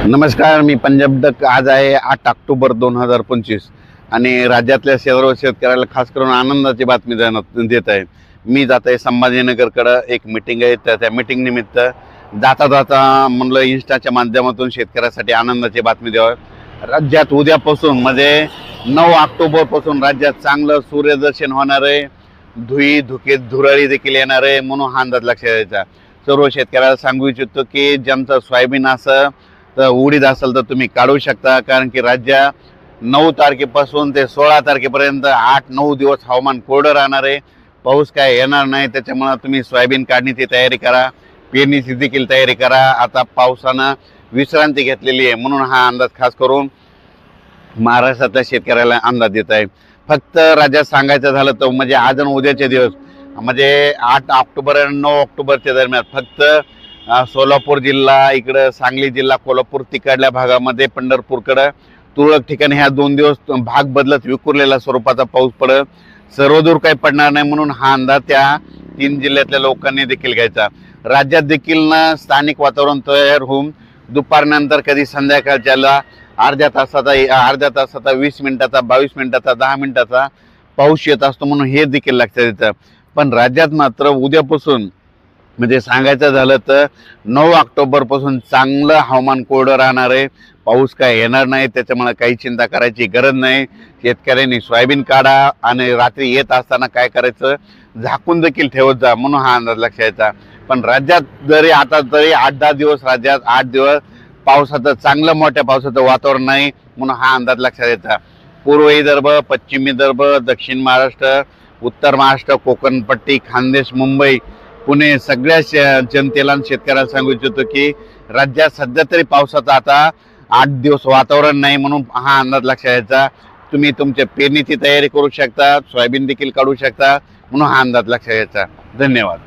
नमस्कार, मी पंजाब डक। आज आहे 8 ऑक्टोबर 2025 आणि राज्यातल्या सर्व शेतकऱ्याला खास करून आनंदाची बातमी देत आहे। मी जात आहे संभाजीनगरकडे, एक मीटिंग आहे। त्या मीटिंग निमित्त जाता जाता म्हणलं इंस्टाच्या माध्यमातून शेतकऱ्यासाठी आनंदाची बातमी द्यावी। राज्यात उद्यापासून म्हणजे 9 ऑक्टोबर पासून राज्यात चांगलं सूर्यदर्शन होणार आहे। धुके धुराळी देखील येणार आहे, म्हणून हा अंदाज लक्षात घ्यायचा। सर्व शेतकऱ्याला सांगू इच्छितो की ज्यांचं सोयाबीन असं तर उडीद असेल तर तुम्ही काढू शकता, कारण की राज्यात 9 तारखेपासून ते 16 तारखेपर्यंत 8-9 दिवस हवामान कोरडं राहणार आहे। पाऊस काय येणार नाही, त्याच्यामुळे तुम्ही सोयाबीन काढण्याची तयारी करा, पेरणीची देखील तयारी करा। आता पावसानं विश्रांती घेतलेली आहे, म्हणून हा अंदाज खास करून महाराष्ट्रातल्या शेतकऱ्याला अंदाज देत आहे। फक्त राज्यात सांगायचं झालं तर म्हणजे आज आणि उद्याचे दिवस म्हणजे 8 ऑक्टोबर आणि 9 ऑक्टोबरच्या दरम्यान फक्त सोलापूर जिल्हा, इकडं सांगली जिल्हा, कोल्हापूर तिकडल्या भागामध्ये, पंढरपूरकडं तुरळक ठिकाणी ह्या 2 दिवस भाग बदलत विखुरलेला स्वरूपाचा पाऊस पडत, सर्वदूर काही पडणार नाही, म्हणून हा अंदाज त्या 3 जिल्ह्यातल्या लोकांनी देखील घ्यायचा। राज्यात देखील ना स्थानिक वातावरण तयार होऊन दुपारनंतर कधी संध्याकाळच्याला अर्ध्या तासाचा 20 मिनिटाचा, 22 मिनिटाचा, 10 मिनिटाचा पाऊस येत असतो, म्हणून हे देखील लक्षात येतं। पण राज्यात मात्र उद्यापासून म्हणजे सांगायचं झालं तर 9 ऑक्टोबर पासून चांगलं हवामान कोरडं राहणार आहे। पाऊस काय येणार नाही, त्याच्यामुळे काही चिंता करायची गरज नाही। शेतकऱ्यांनी सोयाबीन काढा आणि रात्री येत असताना काय करायचं, झाकून देखील ठेवत जा, म्हणून हा अंदाज लक्षात यायचा। पण राज्यात जरी आता तरी 8-10 दिवस राज्यात 8 दिवस पावसाचं चांगलं मोठ्या पावसाचं वातावरण नाही, म्हणून हा अंदाज लक्षात यायचा। पूर्व विदर्भ, पश्चिम विदर्भ, दक्षिण महाराष्ट्र, उत्तर महाराष्ट्र, कोकणपट्टी, खानदेश, मुंबई, पुणे सगळ्या जनतेला शेतकऱ्याला सांगू इच्छितो की राज्यात सध्या तरी पावसाचं आता 8 दिवस वातावरण नाही, म्हणून हा अंदाज लक्षात यायचा। तुम्ही तुमच्या पेरणीची तयारी करू शकता, सोयाबीन देखील काढू शकता, म्हणून हा अंदाज लक्षात यायचा। धन्यवाद।